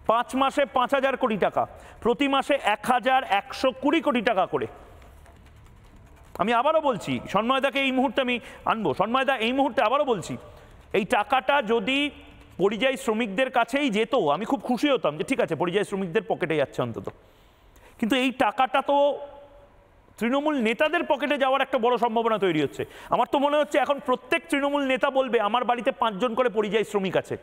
5 মাসে 5,000 কোটি টাকা, প্রতি মাসে 1,120 কোটি টাকা করে। আমি আবারও বলছি, সন্ময়দাকে এই মুহূর্তে আমি আনবো, সন্ময়দা এই মুহূর্তে আবারও বলছি, এই টাকাটা যদি পরিযায়ী শ্রমিকদের কাছেই যেত আমি খুব খুশি হতাম যে ঠিক আছে পরিযায়ী শ্রমিকদের পকেটে যাচ্ছে অন্তত, কিন্তু এই টাকাটা তো তৃণমূল নেতাদের পকেটে যাওয়ার একটা বড় সম্ভাবনা তৈরি হচ্ছে। আমার তো মনে হচ্ছে এখন প্রত্যেক তৃণমূল নেতা বলবে আমার বাড়িতে 5 জন করে পরিযায়ী শ্রমিক আছে,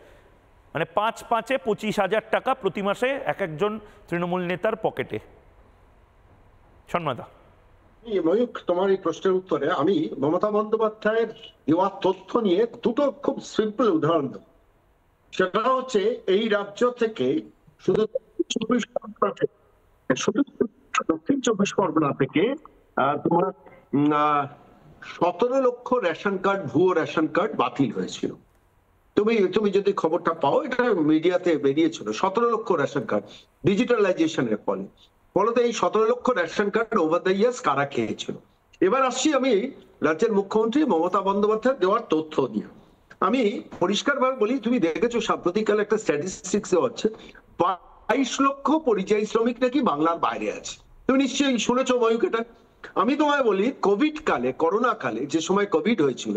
মানে 5 5-এ 25,000 টাকা প্রতি মাসে এক একজন তৃণমূল নেতার পকেটে। সন্ময়দা, ময়ূক, তোমার এই প্রশ্নের উত্তরে আমি মমতা বন্দ্যোপাধ্যায়ের দেওয়া তথ্য নিয়ে দুটো খুব সিম্পল উদাহরণ দেব। সেটা হচ্ছে এই রাজ্য থেকে শুধু দক্ষিণ 24 পরগনা থেকে তোমার 17 লক্ষ রেশন কার্ড, ভুয়ো রেশন কার্ড বাতিল হয়েছিল। তুমি যদি খবরটা পাও, এটা মিডিয়াতে বেরিয়েছিল। 17 লক্ষ রেশন কার্ড ডিজিটালাইজেশনের ফলে এই 17 লক্ষ ration card over the years কারা খেয়েছিল। এবার আসছি আমি রাজ্যের মুখ্যমন্ত্রী মমতা বন্দ্যোপাধ্যায় দেওয়ার তথ্য নিয়ে। আমি পরিষ্কারভাবে বলি, তুমি দেখেছো সাম্প্রতিককালে একটা স্ট্যাটিস্টিক্স দেওয়া হচ্ছে 22 লক্ষ পরিযায়ী শ্রমিক নাকি বাংলার বাইরে আছে। তুমি নিশ্চয়ই শুনেছো ময়ূক এটা। আমি তোমায় বলি, কোভিড কালে, করোনা কালে, যে সময় কোভিড হয়েছিল,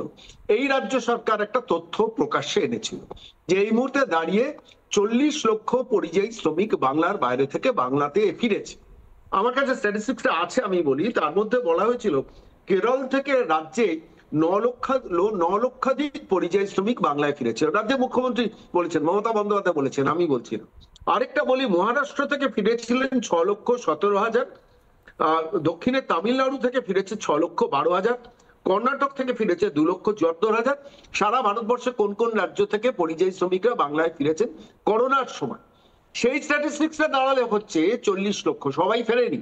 এই রাজ্য সরকার একটা তথ্য প্রকাশ্যে এনেছিল যে এই মুহূর্তে দাঁড়িয়ে 40 লক্ষ পরিযায়ী শ্রমিক বাংলার বাইরে থেকে বাংলাতে ফিরেছে। আমার কাছে স্ট্যাটিস্টিক্সটা আছে, আমি বলি। তার মধ্যে বলা হয়েছিল কেরল থেকে রাজ্যে 9 লক্ষাধিক পরিযায়ী শ্রমিক বাংলায় ফিরেছে। রাজ্যের মুখ্যমন্ত্রী বলেছেন, মমতা বন্দ্যোপাধ্যায় বলেছেন, আমি বলছি না। আরেকটা বলি, মহারাষ্ট্র থেকে ফিরেছিলেন 6,17,000, দক্ষিণে তামিলনাড়ু থেকে ফিরেছে 6,12,000, কর্ণাটক থেকে ফিরেছে 2,74,000। সারা ভারতবর্ষে কোন কোন রাজ্য থেকে পরিযায়ী শ্রমিকরা বাংলায় ফিরেছেন করোনার সময়, সেই স্ট্যাটিস্টিক্সটা দাঁড়ালে হচ্ছে 40 লক্ষ। সবাই ফেরেনি,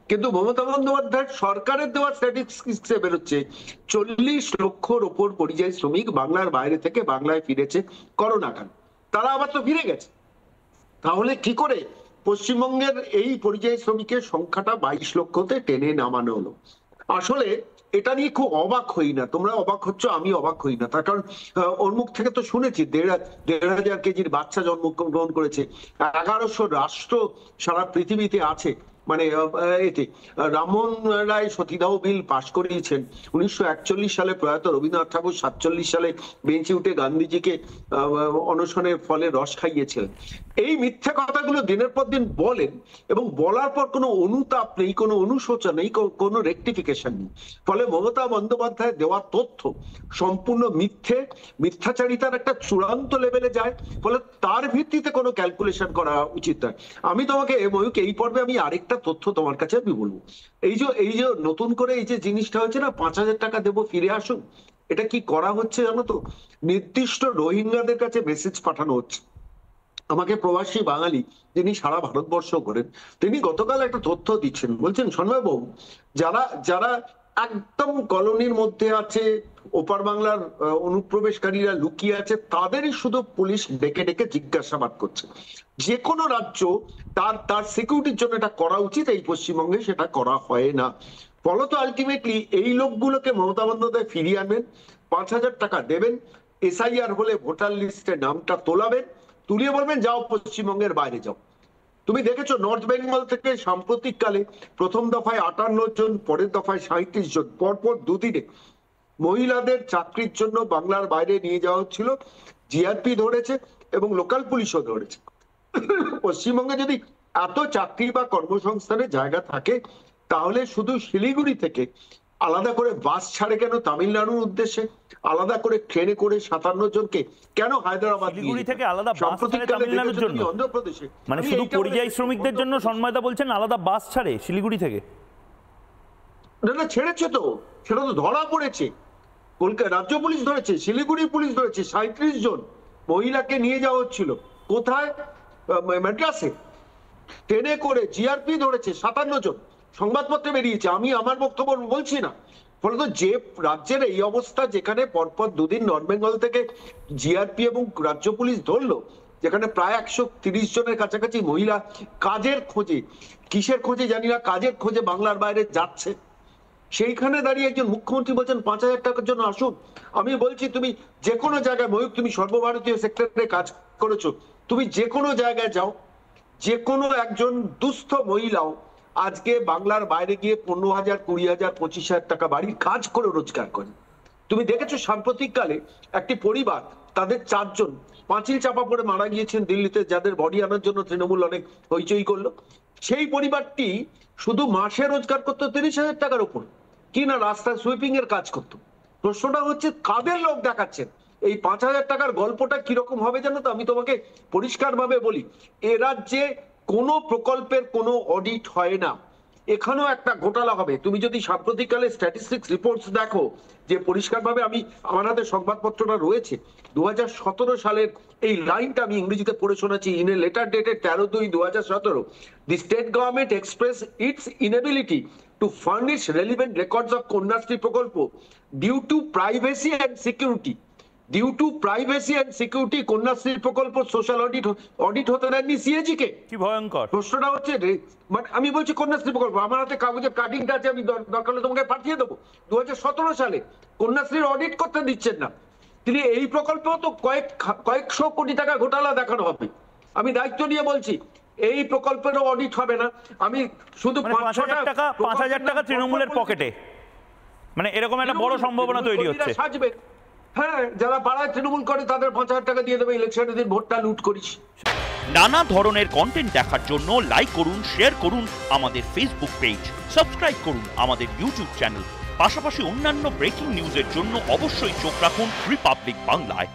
কিন্তু মমতা বন্দ্যোপাধ্যায়ের সরকারের দেওয়া স্ট্যাটিস্টিক্সে বেরোচ্ছে 40 লক্ষর ওপর পরিযায়ী শ্রমিক বাংলার বাইরে থেকে বাংলায় ফিরেছে করোনা কালে। তারা আবার তো ফিরে গেছে। তাহলে কি করে পশ্চিমবঙ্গের এই পরিযায়ী শ্রমিকের সংখ্যাটা 22 লক্ষতে টেনে নামানো হলো? আসলে এটা নিয়ে খুব অবাক হই না। তোমরা অবাক হচ্ছ, আমি অবাক হই না। তার কারণ ওর মুখ থেকে তো শুনেছি 1,500 কেজির বাচ্চা জন্মগ্রহণ করেছে, 1100 রাষ্ট্র সারা পৃথিবীতে আছে। মানে এতে রামমোহন রায় সতীদাহ বিল পাশ করিয়েছেন 1941 সালে। প্রয়াত রবীন্দ্রনাথ ঠাকুর 47 সালে বেঞ্চে উঠে গান্ধীজিকে অনশনের ফলে রস খাইয়েছিলেন। এই মিথ্যা কথাগুলো দিনের পর দিন বলেন, এবং বলার পর কোনো অনুতাপ নেই, কোনো অনুশোচনা নেই, কোনো রেকটিফিকেশন নেই। ফলে মমতা বন্দ্যোপাধ্যায় দেওয়া তথ্য সম্পূর্ণ মিথ্যাচারিতার একটা চূড়ান্ত লেভেলে যায়। ফলে তার ভিত্তিতে কোনো ক্যালকুলেশন করা উচিত নয়। আমি তোমাকে ময়ূক এই পর্বে আমি আরেকটা তথ্য তোমার কাছে আমি বলবো। এই যে নতুন করে এই যে জিনিসটা হচ্ছে না, 5,000 টাকা দেবো ফিরে আসুন, এটা কি করা হচ্ছে জানো তো? নির্দিষ্ট রোহিঙ্গাদের কাছে মেসেজ পাঠানো হচ্ছে। আমাকে প্রবাসী বাঙালি যিনি সারা ভারতবর্ষ করেন, তিনি গতকাল একটা তথ্য দিচ্ছেন, বলছেন সন্ময় বাবু, যারা একদম কলোনির মধ্যে আছে, ওপার বাংলার অনুপ্রবেশকারীরা লুকিয়ে আছে, তাদেরই শুধু পুলিশ ডেকে ডেকে জিজ্ঞাসাবাদ করছে। যে কোনো রাজ্য তার সিকিউরিটির জন্য এটা করা উচিত, এই পশ্চিমবঙ্গে সেটা করা হয় না। ফলত আলটিমেটলি এই লোকগুলোকে মমতা বন্দ্যোপাধ্যায় ফিরিয়ে আনবেন, 5,000 টাকা দেবেন, এসআইআর হলে ভোটার লিস্টে নামটা তোলাবেন, তুলিয়ে বলবেন যাও পশ্চিমবঙ্গের বাইরে যাও। তুমি দেখেছো নর্থ বেঙ্গল থেকে সাম্প্রতিককালে প্রথম দফায় 58 জন, পরের দফায় 37 জন, পরপর দুদিনে মহিলাদের চাকরির জন্য বাংলার বাইরে নিয়ে যাওয়া হচ্ছিল। জিআরপি ধরেছে এবং লোকাল পুলিশও ধরেছে। পশ্চিমবঙ্গে যদি এত চাকরি বা কর্মসংস্থানের জায়গা থাকে, তাহলে শুধু শিলিগুড়ি থেকে আলাদা করে বাস ছাড়ে কেন তামিলনাড়ুর উদ্দেশ্যে? আলাদা করে ট্রেনে করে 57 জনকে কেন হায়দ্রাবাদ থেকে আলাদা বাস ছাড়ে তামিলনাড়ুর জন্য? অন্ধ্রপ্রদেশে মানে শুধু পরিযায়ী শ্রমিকদের জন্য সন্ময়দা বলছেন আলাদা বাস ছাড়ে শিলিগুড়ি থেকে? না, ছেড়েছে তো, সেটা তো ধরা পড়েছে। কলকাতা রাজ্য পুলিশ ধরেছে, শিলিগুড়ি পুলিশ ধরেছে। 37 জন মহিলাকে নিয়ে যাওয়া হচ্ছিল। কোথায়? ম্যাড্রাসে। ট্রেনে করে জিআরপি ধরেছে 57 জন, সংবাদপত্রে বেরিয়েছে। আমি আমার বক্তব্য বলছি না। ফলত যে রাজ্যের এই অবস্থা, যেখানে পরপর দুদিন নর্থ বেঙ্গল থেকে জিআরপি এবং রাজ্য পুলিশ ধরলো, যেখানে প্রায় 130 জনের কাছাকাছি মহিলা কাজের খোঁজে, কিসের খোঁজে জানি না, কাজের খোঁজে বাংলার বাইরে যাচ্ছে, সেইখানে দাঁড়িয়ে একজন মুখ্যমন্ত্রী বলছেন 5,000 টাকার জন্য আসুন। আমি বলছি, তুমি যে কোনো জায়গায়, ময়ূক তুমি সর্বভারতীয় সেক্টরে কাজ করেছো, তুমি যে কোনো জায়গায় যাও, যে কোনো একজন দুস্থ মহিলাও আজকে বাংলার বাইরে গিয়ে 15,000, 20,000, 25,000 টাকা বাড়ির কাজ করে রোজগার করে। তুমি দেখেছো সাম্প্রতিককালে একটি পরিবার, তাদের 4 জন পাঁচিল চাপা পড়ে মারা গিয়েছেন দিল্লিতে, যাদের বডি আনার জন্য তৃণমূল অনেক হইচই করলো। সেই পরিবারটি শুধু মাসে রোজগার করতো 30,000 টাকার উপর, কি না রাস্তায় সুইপিং এর কাজ করতো। প্রশ্নটা হচ্ছে কাদের লোক দেখাচ্ছেন? এই 5,000 টাকার গল্পটা কিরকম হবে জানো তো? আমি তোমাকে পরিষ্কার ভাবে বলি, এ রাজ্যে কোনো প্রকল্পের কোনো অডিট হয় না। এখানেও একটা ঘোটালা হবে। তুমি যদি সাম্প্রতিককালে স্ট্যাটিস্টিক্স রিপোর্টস দেখো, যে পরিষ্কারভাবে, আমি আমার হাতে সংবাদপত্রটা রয়েছে, 2017 সালের এই লাইনটা আমি ইংরেজিতে পড়ে শোনাচ্ছি। In a letter dated 13/2/2017, the state government express its inability to furnish relevant records of Kanyashree প্রকল্প due to privacy and security. Due to privacy and security Kanyashree প্রকল্প সোশ্যাল অডিট হতে দেননি সিএজি কে। কি ভয়ঙ্কর! প্রশ্নটা হচ্ছে, মানে আমি বলছি কন্যাশ্রী প্রকল্প, আমার হাতে কাগজের কাটিংটা আছে, আমি দরকার হলে তোমাকে পাঠিয়ে দেবো। 2017 সালে কন্যাশ্রীর অডিট করতে দিচ্ছেন না তিনি। এই প্রকল্পেও তো কয়েকশো কোটি টাকা ঘোটালা দেখানো হবে। আমি দায়িত্ব নিয়ে বলছি, এই প্রকল্পেরও অডিট হবে না। আমি শুধু 5,000 টাকা তৃণমূলের পকেটে, মানে এরকম একটা বড় সম্ভাবনা তৈরি হচ্ছে। সাজবে, হ্যাঁ, যারা পাড়ায় তৃণমূল করে তাদের 5,000 টাকা দিয়ে দেবে, ইলেকশনের দিন ভোটটা লুট করিস। নানা ধরনের কন্টেন্ট দেখার জন্য লাইক করুন, শেয়ার করুন আমাদের ফেসবুক পেজ, সাবস্ক্রাইব করুন আমাদের ইউটিউব চ্যানেল। পাশাপাশি অন্যান্য ব্রেকিং নিউজের জন্য অবশ্যই চোখ রাখুন রিপাবলিক বাংলায়।